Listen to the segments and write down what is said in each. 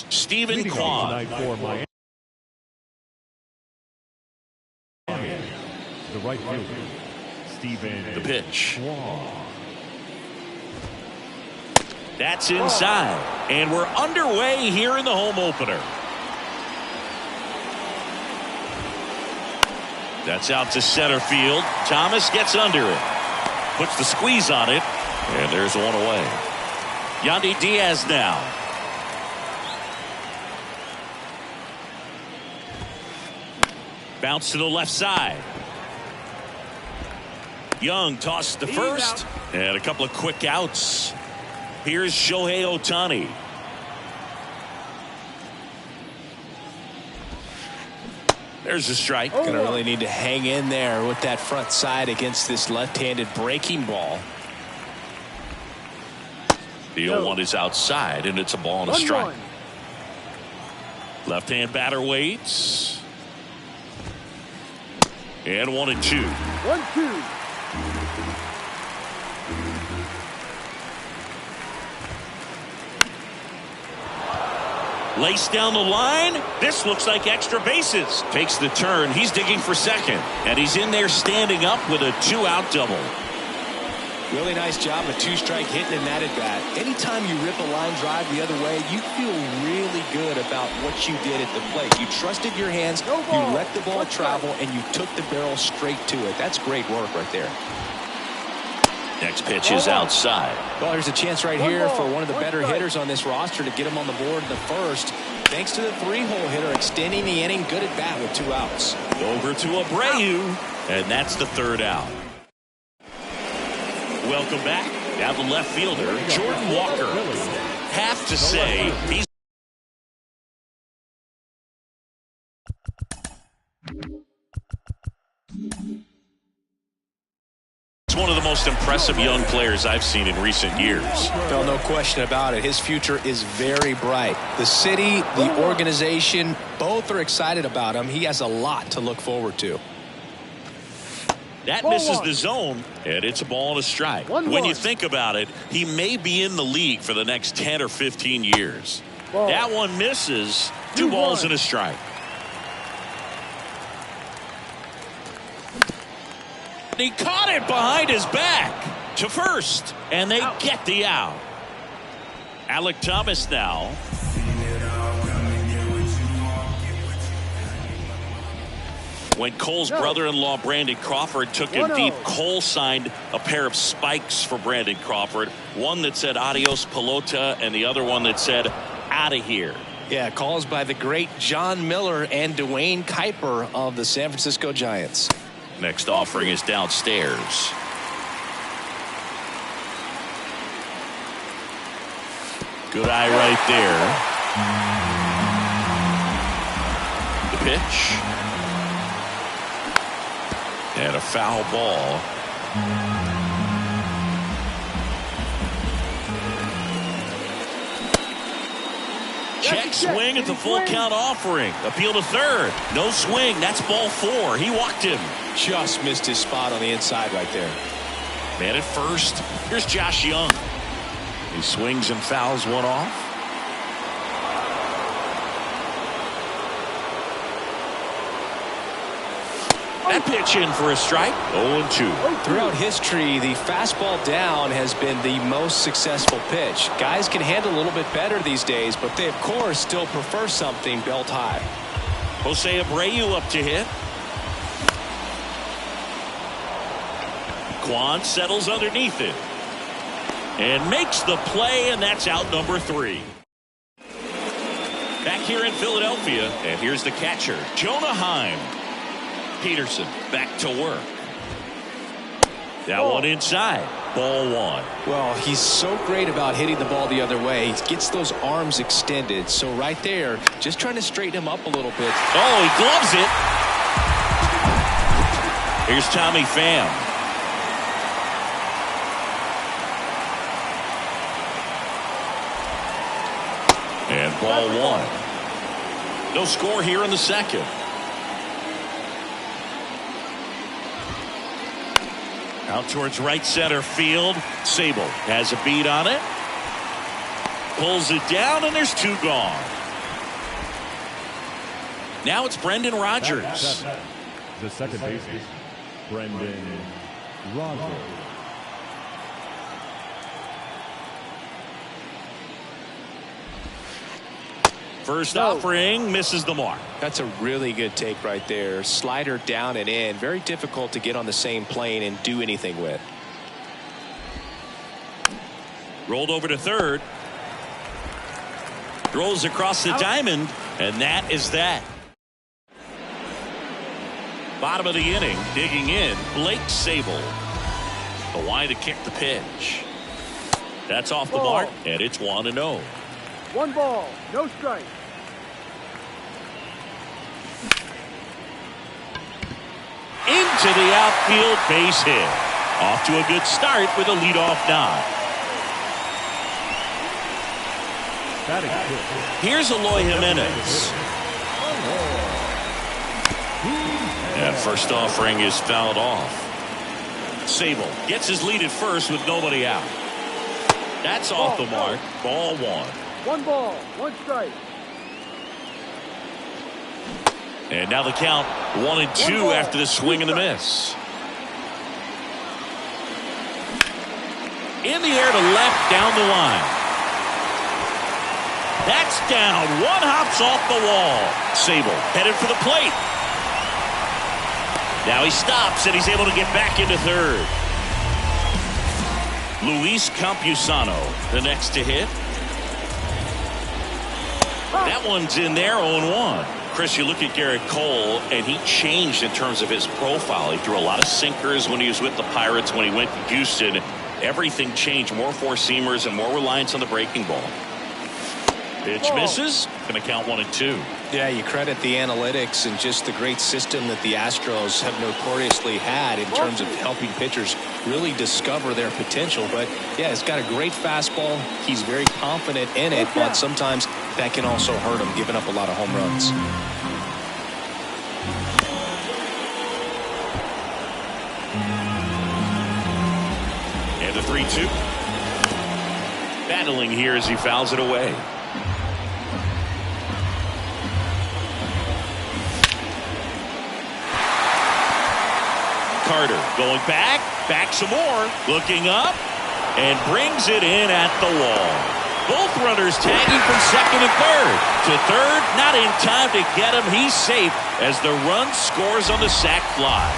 Stephen Kwan. The right fielder, Stephen. The pitch. That's inside. And we're underway here in the home opener. That's out to center field. Thomas gets under it. Puts the squeeze on it. And there's one away. Yandy Diaz now. Bounce to the left side. Young tossed to first. And a couple of quick outs. Here's Shohei Ohtani. There's a strike. Going to really need to hang in there with that front side against this left-handed breaking ball. The 0-1 is outside, and it's a ball and a strike. Left-hand batter waits. And 1-2. 1-2. Laced down the line. This looks like extra bases. Takes the turn. He's digging for second. And he's in there standing up with a 2-out double. Really nice job, a 2-strike hitting in that at bat. Anytime you rip a line drive the other way, you feel really good about what you did at the plate. You trusted your hands, you let the ball travel, and you took the barrel straight to it. That's great work right there. Next pitch is outside. Well, there's a chance right here for one of the better hitters on this roster to get him on the board in the first. Thanks to the 3-hole hitter extending the inning. Good at bat with 2 outs. Over to Abreu, and that's the 3rd out. Welcome back. Now the left fielder, Jordan Walker. Have to say, he's one of the most impressive young players I've seen in recent years. Well, no question about it. His future is very bright. The city, the organization, both are excited about him. He has a lot to look forward to. That misses the zone, and it's a ball and a strike. When you think about it, he may be in the league for the next 10 or 15 years. That one misses. 2 balls and a strike. He caught it behind his back to first, and they get the out. Alec Thomas now. When Cole's brother-in-law, Brandon Crawford, took him deep, Cole signed a pair of spikes for Brandon Crawford. One that said adios pelota and the other one that said out of here. Yeah, calls by the great John Miller and Dwayne Kuiper of the San Francisco Giants. Next offering is downstairs. Good eye right there. The pitch. And a foul ball. Check swing at the full count offering. Appeal to third. No swing. That's ball 4. He walked him. Just missed his spot on the inside right there. Man at first. Here's Josh Young. He swings and fouls one off. That pitch in for a strike. 0-2. Throughout history, the fastball down has been the most successful pitch. Guys can handle a little bit better these days, but they, of course, still prefer something belt high. Jose Abreu up to hit. Kwan settles underneath it. And makes the play, and that's out number 3. Back here in Philadelphia, and here's the catcher, Jonah Heim. Peterson back to work. That one inside. Ball 1. Well, he's so great about hitting the ball the other way. He gets those arms extended. So right there, just trying to straighten him up a little bit. Oh, he gloves it. Here's Tommy Pham. And ball 1. No score here in the second. Out towards right center field. Sable has a beat on it. pulls it down, and there's 2 gone. Now it's Brendan Rodgers. The second baseman, Brendan Rodgers. First offering misses the mark. That's a really good take right there. Slider down and in. Very difficult to get on the same plane and do anything with. Rolled over to third. Throws across the diamond, and that is that. Bottom of the inning, digging in, Blake Sable. The line to kick the pitch. That's off the mark, and it's 1-0. 1 ball, no strike. Into the outfield, base hit. Off to a good start with a leadoff knock. Here's Eloy Jimenez. And first offering is fouled off. Sable gets his lead at first with nobody out. That's off the mark. Ball 1. 1 ball, 1 strike. And now the count 1-2 after the swing and the miss. In the air to left down the line. That's down. 1 hops off the wall. Sable headed for the plate. Now he stops and he's able to get back into third. Luis Campusano, the next to hit. That one's in there, 0-1. Chris, you look at Garrett Cole, and he changed in terms of his profile. He threw a lot of sinkers when he was with the Pirates. When he went to Houston, everything changed. More four-seamers and more reliance on the breaking ball. Pitch misses. Going to count 1-2. Yeah, you credit the analytics and just the great system that the Astros have notoriously had in terms of helping pitchers really discover their potential. But, yeah, he's got a great fastball. He's very confident in it, but sometimes that can also hurt him, giving up a lot of home runs. And the 3-2. Battling here as he fouls it away. Carter going back some more, looking up, and brings it in at the wall. Both runners tagging from second and third. To third, not in time to get him. He's safe as the run scores on the sac fly.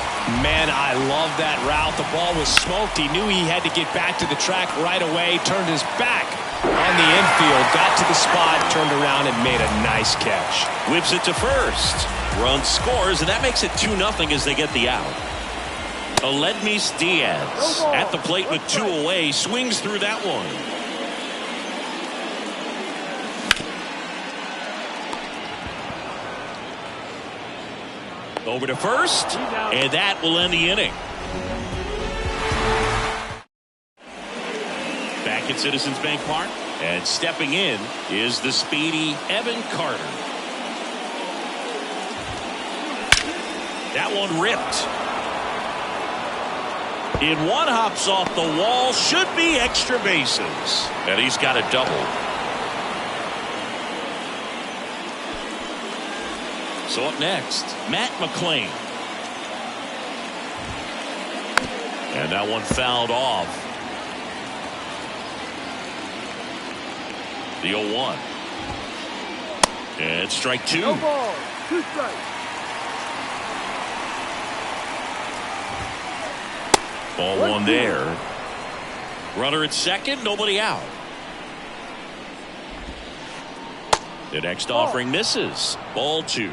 Man, I love that route. The ball was smoked. He knew he had to get back to the track right away. Turned his back on the infield, got to the spot, turned around, and made a nice catch. Whips it to first. Run scores, and that makes it 2-0 as they get the out. Aledmys Diaz at the plate with 2 away, swings through that one. Over to first, and that will end the inning. Back at Citizens Bank Park, and stepping in is the speedy Evan Carter. That one ripped. In 1 hops off the wall, should be extra bases. And he's got a double. So up next, Matt McClain. And that one fouled off. The 0-1. And strike 2. No ball, 2 strikes. Ball 1 there. Runner at second, nobody out. The next offering misses. Ball 2.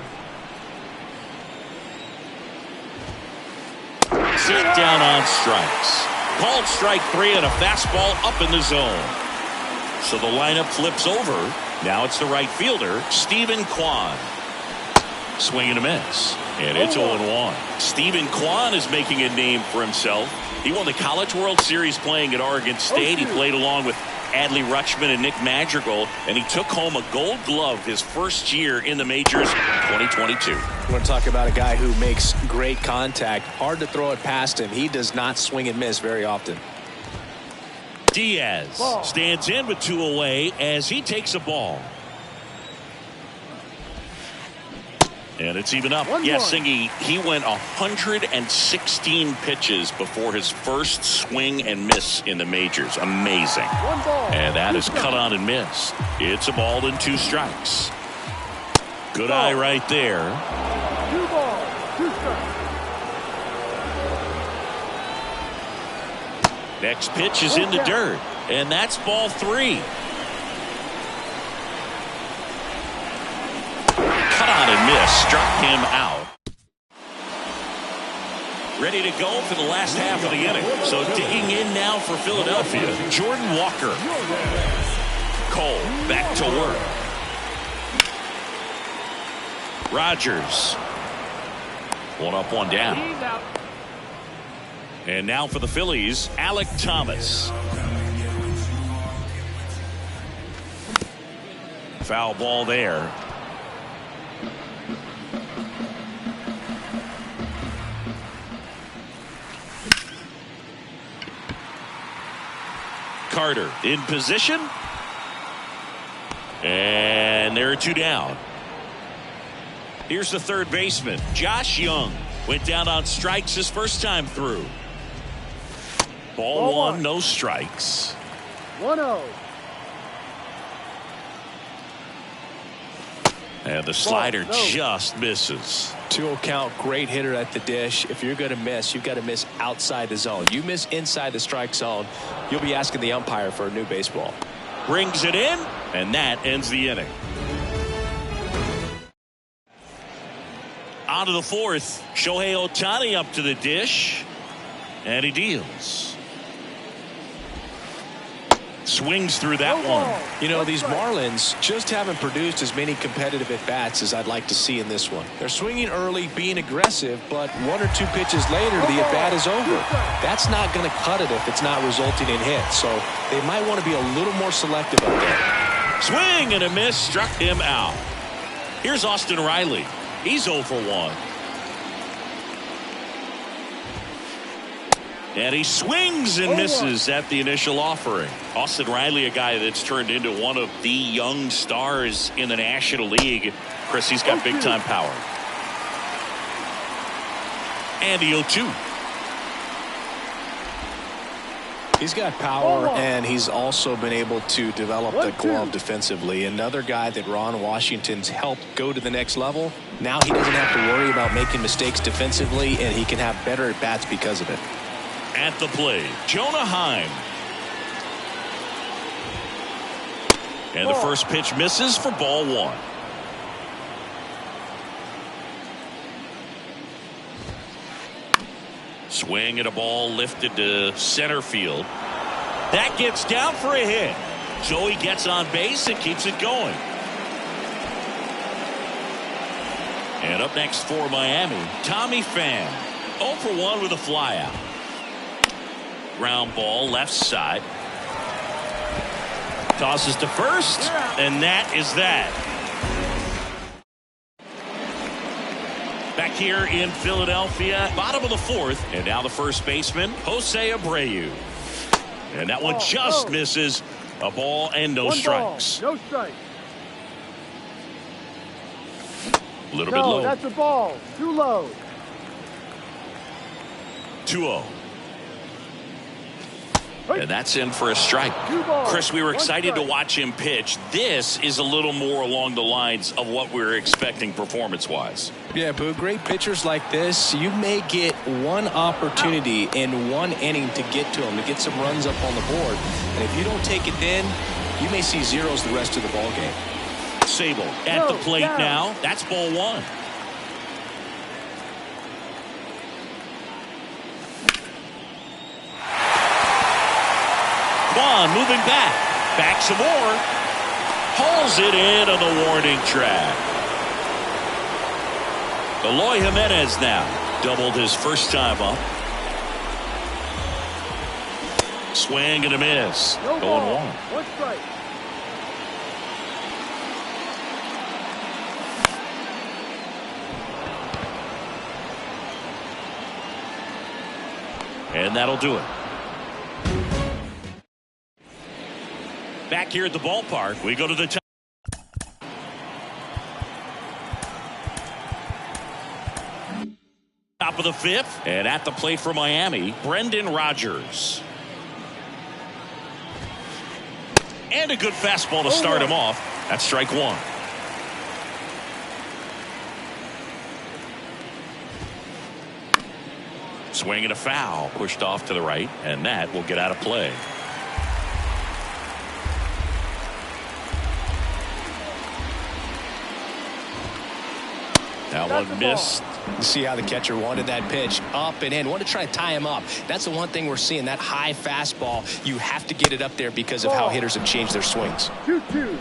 Sit down on strikes. Called strike 3 and a fastball up in the zone. So the lineup flips over. Now it's the right fielder, Stephen Kwan. Swing and a miss. And it's 0-1. Stephen Kwan is making a name for himself. He won the College World Series playing at Oregon State. He played along with Adley Rutschman and Nick Madrigal, and he took home a Gold Glove his first year in the majors, 2022. I want to talk about a guy who makes great contact. Hard to throw it past him. He does not swing and miss very often. Diaz stands in with 2 away as he takes a ball. And it's even up. Yes, Singy, he went 116 pitches before his first swing and miss in the majors. Amazing. And that is cut on and missed. It's a ball and 2 strikes. Good eye right there. 2 balls, 2 strikes. Next pitch is in the dirt. And that's ball 3. Cut on and miss. Struck him out. Ready to go for the last half of the inning. So digging in now for Philadelphia, Jordan Walker. Cole back to work. Rogers. 1 up, 1 down. And now for the Phillies, Alec Thomas. Foul ball there. Carter in position. And there are 2 down. Here's the third baseman, Josh Young. Went down on strikes his first time through. Ball 1, no strikes. 1-0. And the slider just misses. 2-0 count, great hitter at the dish. If you're going to miss, you've got to miss outside the zone. You miss inside the strike zone, you'll be asking the umpire for a new baseball. Brings it in, and that ends the inning. On to the 4th. Shohei Ohtani up to the dish, and he deals. Swings through that one. You know, these Marlins just haven't produced as many competitive at-bats as I'd like to see in this one. They're swinging early, being aggressive, but 1 or 2 pitches later, the at-bat is over. That's not going to cut it if it's not resulting in hits, so they might want to be a little more selective up there. Swing and a miss, struck him out. Here's Austin Riley. He's 0 for 1. And he swings and misses at the initial offering. Austin Riley, a guy that's turned into one of the young stars in the National League. Chris, he's got big-time power. And the 0-2. He's got power, and he's also been able to develop the glove defensively. Another guy that Ron Washington's helped go to the next level. Now he doesn't have to worry about making mistakes defensively, and he can have better at-bats because of it. At the plate, Jonah Heim. And the first pitch misses for ball 1. Swing and a ball lifted to center field. That gets down for a hit. So he gets on base and keeps it going. And up next for Miami, Tommy Pham. 0 for 1 with a flyout. Ground ball left side. Tosses to first, and that is that. Back here in Philadelphia, bottom of the 4th, and now the first baseman, Jose Abreu. And that one just misses. A ball and no strikes. No strikes. A little bit low. That's a ball. Too low. 2-0. And that's in for a strike. Chris, we were excited to watch him pitch. This is a little more along the lines of what we were expecting performance-wise. Yeah, but great pitchers like this, you may get one opportunity in one inning to get to them, to get some runs up on the board. And if you don't take it then, you may see zeros the rest of the ball game. Sable at the plate now. That's ball 1. Juan moving back some more, hauls it in on the warning track. Eloy Jimenez now doubled his first time up. Swing and a miss. No Going ball. 1. 1 strike. And that'll do it. Back here at the ballpark, we go to the top. Top of the fifth, and at the plate for Miami, Brendan Rodgers. And a good fastball to start him off. That's strike one. Swing and a foul, pushed off to the right, and that will get out of play. That one missed. See how the catcher wanted that pitch up and in. Want to try to tie him up. That's the one thing we're seeing, that high fastball. You have to get it up there because of how hitters have changed their swings. 2-2.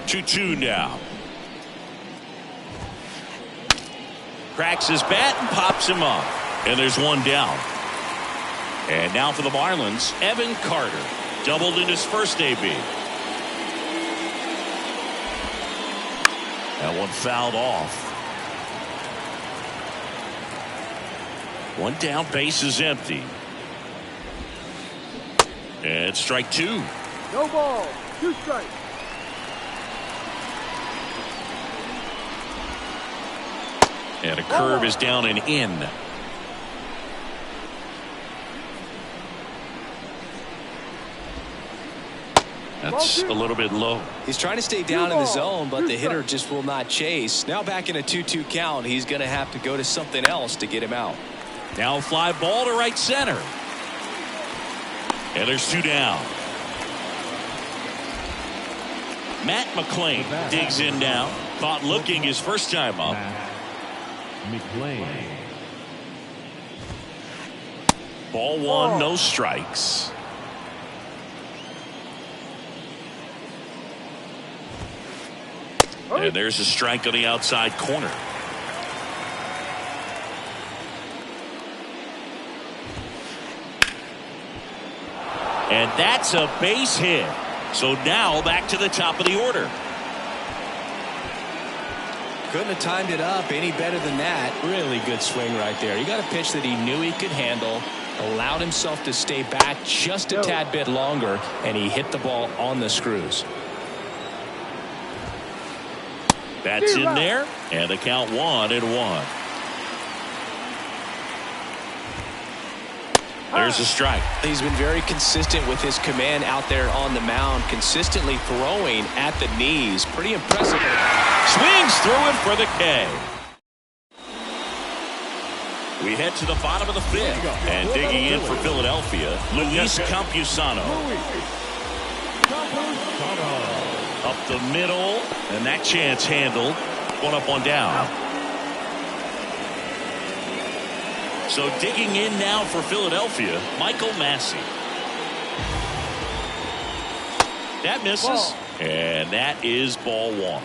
2-2 now. Cracks his bat and pops him up. And there's one down. And now for the Marlins, Evan Carter. Doubled in his first AB. That one fouled off. One down, base is empty. And strike two. No ball. 2 strikes. And a curve is down and in. That's a little bit low. He's trying to stay down in the zone, but the hitter just will not chase. Now back in a 2-2 count, he's going to have to go to something else to get him out. Now fly ball to right center. And there's 2 down. Matt McClain digs in now. Caught looking his first time up. McClain. Ball one, no strikes. And there's a strike on the outside corner. And that's a base hit. So now back to the top of the order. Couldn't have timed it up any better than that. Really good swing right there. He got a pitch that he knew he could handle, allowed himself to stay back just a tad bit longer, and he hit the ball on the screws. That's in there, and the count 1-1. There's a strike. He's been very consistent with his command out there on the mound, consistently throwing at the knees. Pretty impressive. Swings through it for the K. We head to the bottom of the fifth, and digging in for Philadelphia, Luis Campusano. Up the middle, and that chance handled. 1 up, 1 down. So digging in now for Philadelphia, Michael Massey. That misses, and that is ball 1.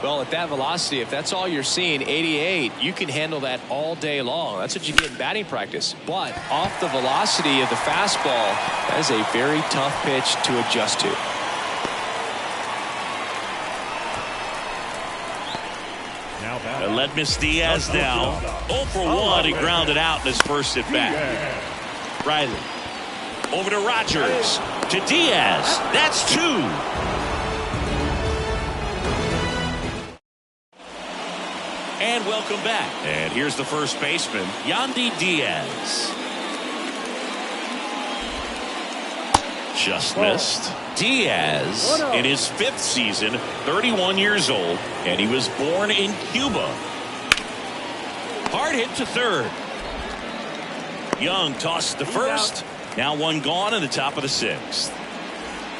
Well, at that velocity, if that's all you're seeing, 88, you can handle that all day long. That's what you get in batting practice. But off the velocity of the fastball, that is a very tough pitch to adjust to. And let Miss Diaz now. 0 for 1. He grounded out in his first at bat. Riley. Over to Rodgers. To Diaz. That's 2. And welcome back. And here's the first baseman, Yandy Diaz. Just missed. Diaz in his 5th season, 31 years old, and he was born in Cuba. Hard hit to third. Young tossed to first. Now 1 gone in the top of the 6th.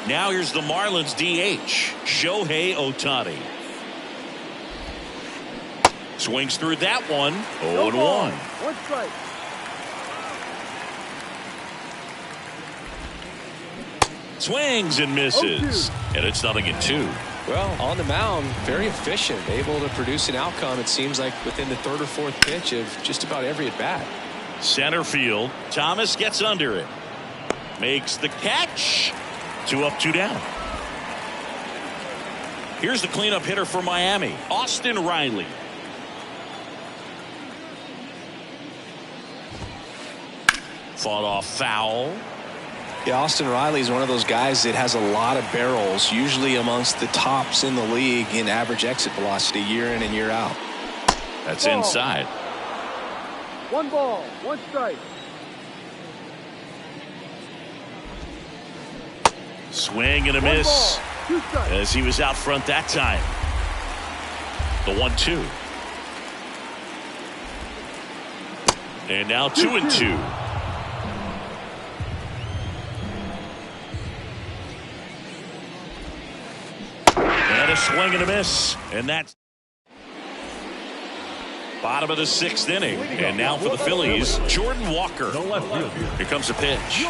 Now here's the Marlins DH, Shohei Ohtani. Swings through that one. 0-1. 1 strike. Swings and misses. And it's 0-2. Well, on the mound, very efficient, able to produce an outcome, it seems like, within the 3rd or 4th pitch of just about every at bat. Center field. Thomas gets under it. Makes the catch. 2 up, 2 down. Here's the cleanup hitter for Miami, Austin Riley. fought off foul. Yeah, Austin Riley is one of those guys that has a lot of barrels, usually amongst the tops in the league in average exit velocity year in and year out. That's inside. 1 ball, 1 strike. Swing and a miss. Ball, 2 strikes. As he was out front that time. The 1-2. And now 2-2. And a swing and a miss. And that's bottom of the 6th inning. And now for the Phillies, Jordan Walker. Here comes a pitch.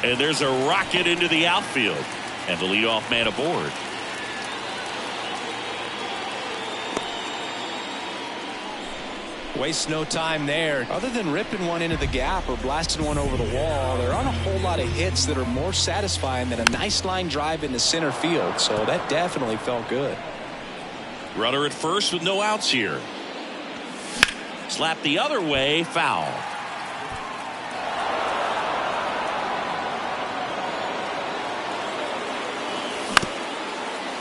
And there's a rocket into the outfield. And the leadoff man aboard. Waste no time there. Other than ripping one into the gap or blasting one over the wall, there aren't a whole lot of hits that are more satisfying than a nice line drive in the center field. So that definitely felt good. Runner at first with no outs here. Slap the other way, foul.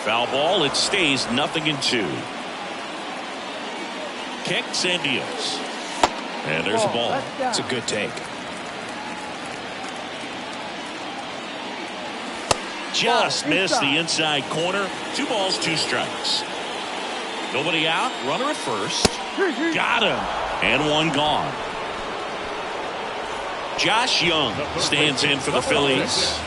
Foul ball, it stays 0-2. Kicks and deals. And there's a ball. It's a good take. Just missed the inside corner. 2 balls, 2 strikes. Nobody out. Runner at first. Got him. And 1 gone. Josh Young stands in for the Phillies.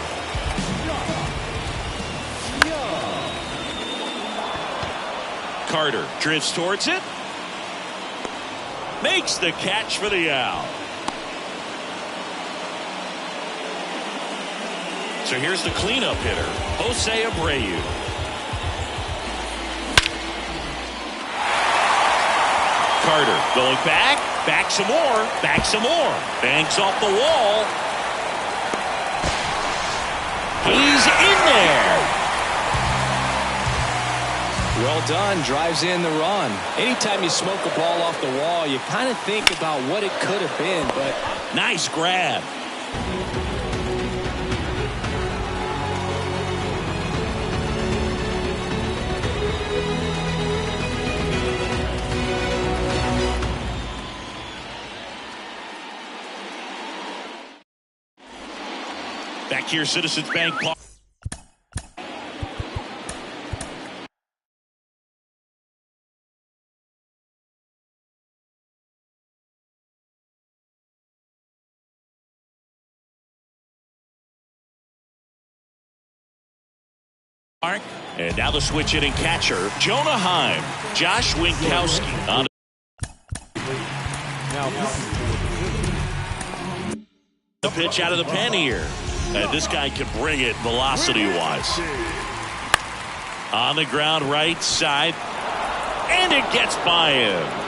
Carter drifts towards it. Makes the catch for the out. So here's the cleanup hitter, Jose Abreu. Carter going back some more, banks off the wall. He's in there. Well done. Drives in the run. Anytime you smoke a ball off the wall, you kind of think about what it could have been, but nice grab. Back here, Citizens Bank Park. And now the switch hitting catcher, Jonah Heim. Josh Winkowski on the pitch out of the pen here. And this guy can bring it velocity-wise. On the ground, right side. And it gets by him.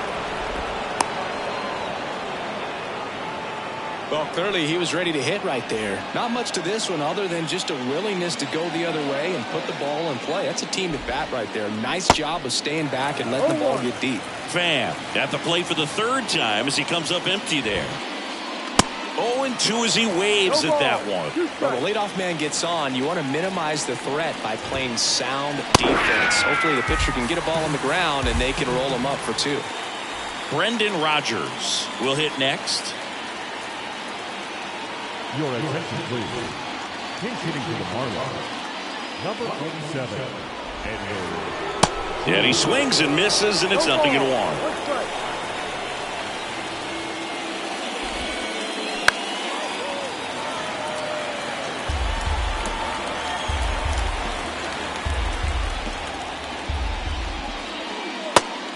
Well, clearly he was ready to hit right there. Not much to this one other than just a willingness to go the other way and put the ball in play. That's a team at bat right there. Nice job of staying back and letting the ball get deep. Pham at the plate for the 3rd time as he comes up empty there. 0-2 as he waves at that one. Well, the leadoff man gets on. You want to minimize the threat by playing sound defense. Hopefully the pitcher can get a ball on the ground and they can roll him up for 2. Brendan Rodgers will hit next. Your attention, please. Pinch hitting for the Marlins, number 27, And he swings and misses, and it's 0-1.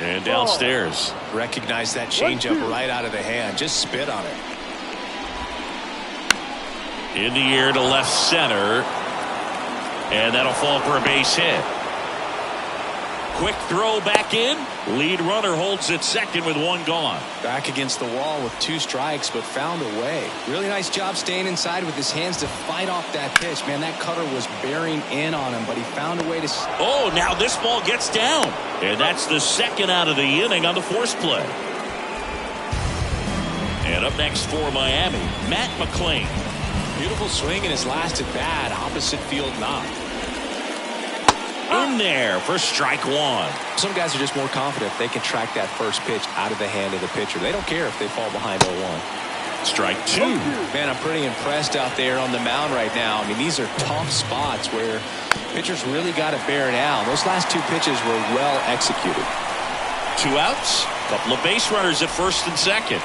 And downstairs. Recognize that changeup right out of the hand. Just spit on it. In the air to left center. And that'll fall for a base hit. Quick throw back in. Lead runner holds at second with 1 gone. Back against the wall with 2 strikes, but found a way. Really nice job staying inside with his hands to fight off that pitch. Man, that cutter was bearing in on him, but he found a way to... Oh, now this ball gets down. And that's the 2nd out of the inning on the force play. And up next for Miami, Matt McClain. Beautiful swing in his last at bat. Opposite field knock. In there for strike one. Some guys are just more confident if they can track that first pitch out of the hand of the pitcher. They don't care if they fall behind 0-1. Strike two. Man, I'm pretty impressed out there on the mound right now. I mean, these are tough spots where pitchers really got to bear down. Those last two pitches were well executed. 2 outs. Couple of base runners at first and second.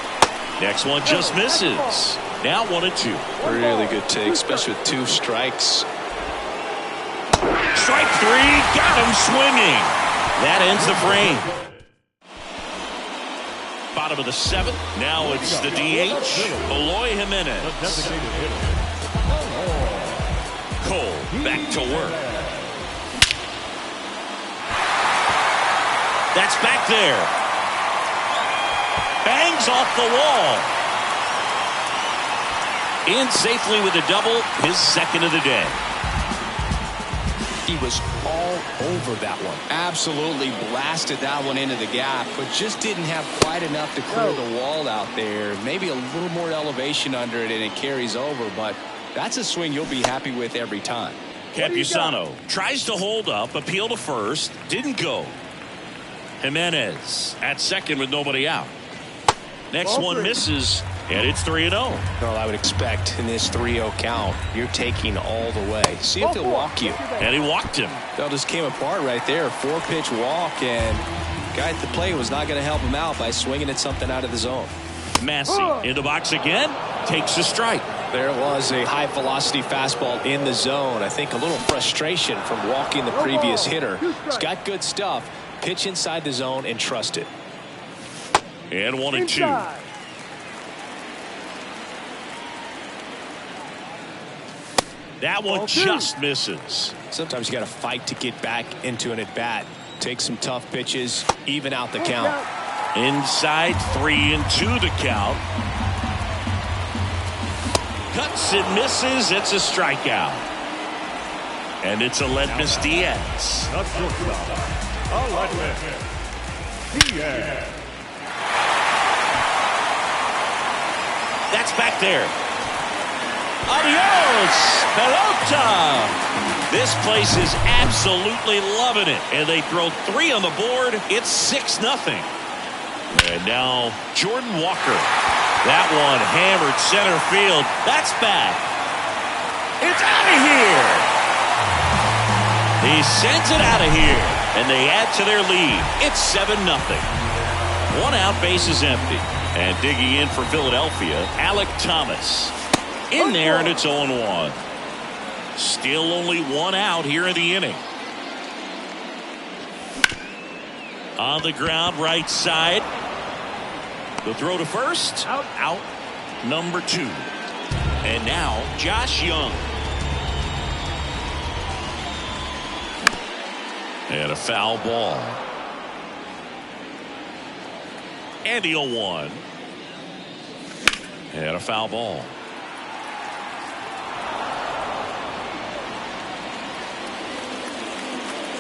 Next one just misses. Now 1-2. Really good take, especially with 2 strikes. Strike 3. Got him swinging. That ends the frame. Bottom of the 7th. Now it's the DH, Eloy Jimenez. Cole back to work. That's back there. Bangs off the wall. In safely with a double, his second of the day. He was all over that one. Absolutely blasted that one into the gap, but just didn't have quite enough to clear the wall out there. Maybe a little more elevation under it and it carries over, but that's a swing you'll be happy with every time. Campusano tries to hold up, appeal to first, didn't go. Jimenez at second with nobody out. Next one misses, and it's 3-0. Well, I would expect in this 3-0 count, you're taking all the way. See if he'll walk you. And he walked him. That just came apart right there. 4-pitch walk, and guy at the plate was not going to help him out by swinging at something out of the zone. Massey in the box again, takes a strike. There was a high velocity fastball in the zone. I think a little frustration from walking the previous hitter. He's got good stuff. Pitch inside the zone and trust it. And 1-2. That one just misses. Sometimes you got to fight to get back into an at-bat. Take some tough pitches, even out the count. Inside 3-2 the count. Cuts and misses. It's a strikeout. And it's Aledmys Diaz. The shortstop, Aledmys Diaz. That's back there. Adios, pelota. This place is absolutely loving it. And they throw 3 on the board. It's 6-0. And now Jordan Walker. That one hammered center field. That's back. It's out of here. He sends it out of here. And they add to their lead. It's 7-0. 1 out, base is empty. And digging in for Philadelphia, Alek Thomas. In there, and it's 0-1. Still only 1 out here in the inning. On the ground, right side. The throw to first. Out. Number 2. And now, Josh Young. And a foul ball. And the 0-1. And a foul ball.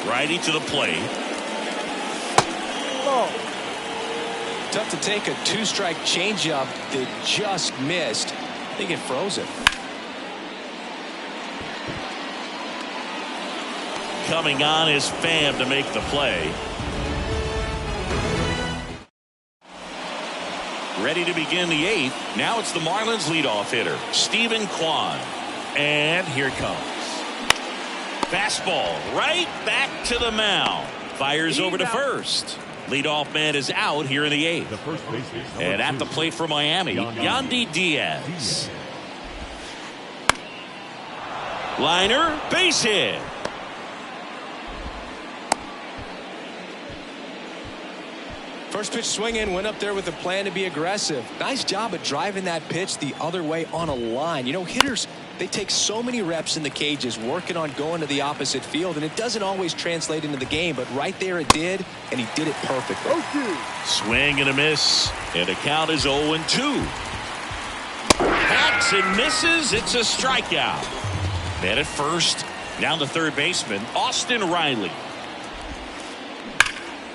Righty to the plate. Tough to take a 2-strike changeup that just missed. I think it froze it. Coming on is Pham to make the play. Ready to begin the 8th. Now it's the Marlins leadoff hitter, Stephen Kwan. And here it comes. Fastball right back to the mound. Fires over to first. Leadoff man is out here in the 8th. The first baseman, And at the plate for Miami, Yandy Diaz. Liner, base hit. First pitch swinging, went up there with a plan to be aggressive. Nice job of driving that pitch the other way on a line. You know, hitters, they take so many reps in the cages working on going to the opposite field, and it doesn't always translate into the game, but right there it did, and he did it perfectly. Swing and a miss, and the count is 0-2. Hacks and misses. It's a strikeout. Man at first, down the third baseman, Austin Riley.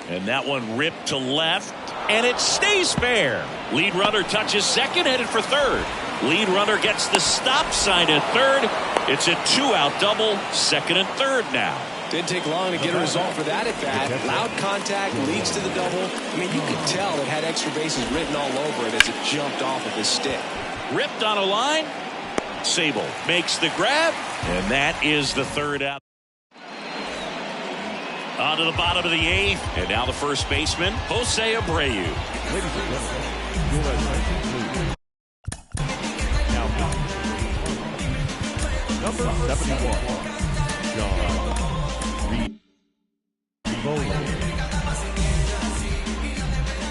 And that one ripped to left, and it stays fair. Lead runner touches second, headed for third. Lead runner gets the stop sign at third. It's a 2-out double, second and third now. Didn't take long to get a result for that at bat. Loud contact leads to the double. I mean, you could tell it had extra bases written all over it as it jumped off of his stick. Ripped on a line. Sable makes the grab, and that is the third out. On to the bottom of the eighth, and now the first baseman, Jose Abreu. Ladies and gentlemen, your attention please. Now, number 71, John Reed.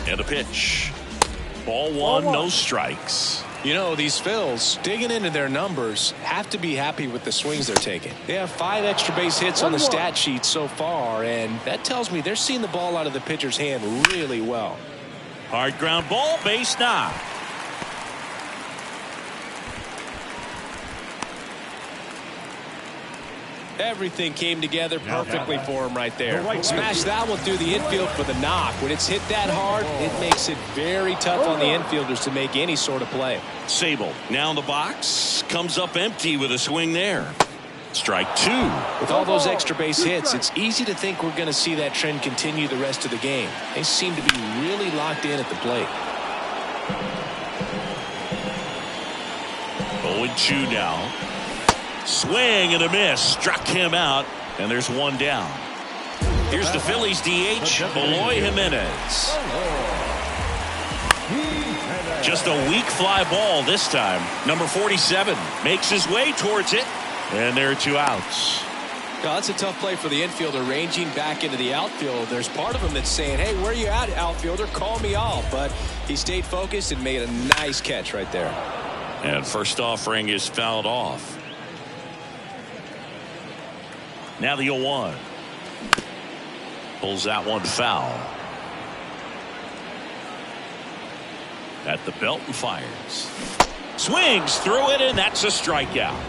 And a pitch. Ball one, no strikes. You know, these Phils, digging into their numbers, have to be happy with the swings they're taking. They have 5 extra base hits on the stat sheet so far, and that tells me they're seeing the ball out of the pitcher's hand really well. Hard ground ball, base knock. Everything came together perfectly for him right there. Smash that one through the infield for the knock. When it's hit that hard, it makes it very tough on the infielders to make any sort of play. Sable now in the box, comes up empty with a swing there. Strike 2. With all those extra base hits, it's easy to think we're going to see that trend continue the rest of the game. They seem to be really locked in at the plate. 0-2 now. Swing and a miss. Struck him out, and there's one down. Here's the Phillies DH, Eloy Jimenez. Just a weak fly ball this time. Number 47 makes his way towards it, and there are 2 outs. Now, that's a tough play for the infielder ranging back into the outfield. There's part of him that's saying, hey, where are you at, outfielder? Call me off. But he stayed focused and made a nice catch right there. And first offering is fouled off. Now the 0-1. Pulls that one foul. At the belt and fires. Swings through it, and that's a strikeout.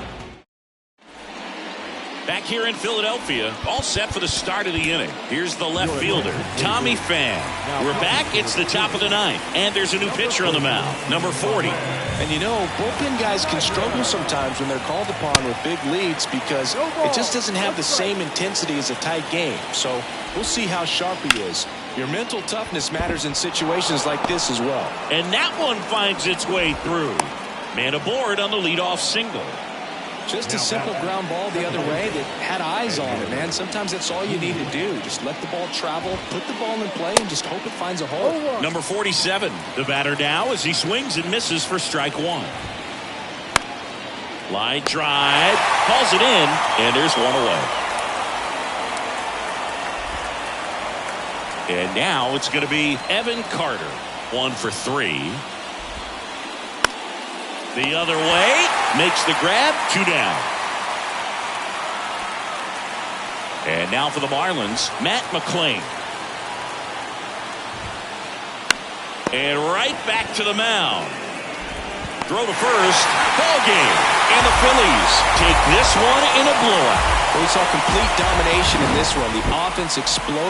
Back here in Philadelphia, all set for the start of the inning. Here's the left fielder, Tommy Pham. We're back. It's the top of the 9th, and there's a new pitcher on the mound, number 40. And you know, bullpen guys can struggle sometimes when they're called upon with big leads because it just doesn't have the same intensity as a tight game. So we'll see how sharp he is. Your mental toughness matters in situations like this as well. And that one finds its way through. Man aboard on the leadoff single. Just a simple ground ball the other way that had eyes on it, man. Sometimes that's all you need to do. Just let the ball travel, put the ball in play, and just hope it finds a hole. Number 47, the batter now as he swings and misses for strike 1. Line drive, calls it in, and there's one away. And now it's going to be Evan Carter, 1 for 3. The other way, makes the grab, 2 down. And now for the Marlins, Matt McClain. And right back to the mound. Throw to first, ball game. And the Phillies take this one in a blowout. We saw complete domination in this one. The offense exploded.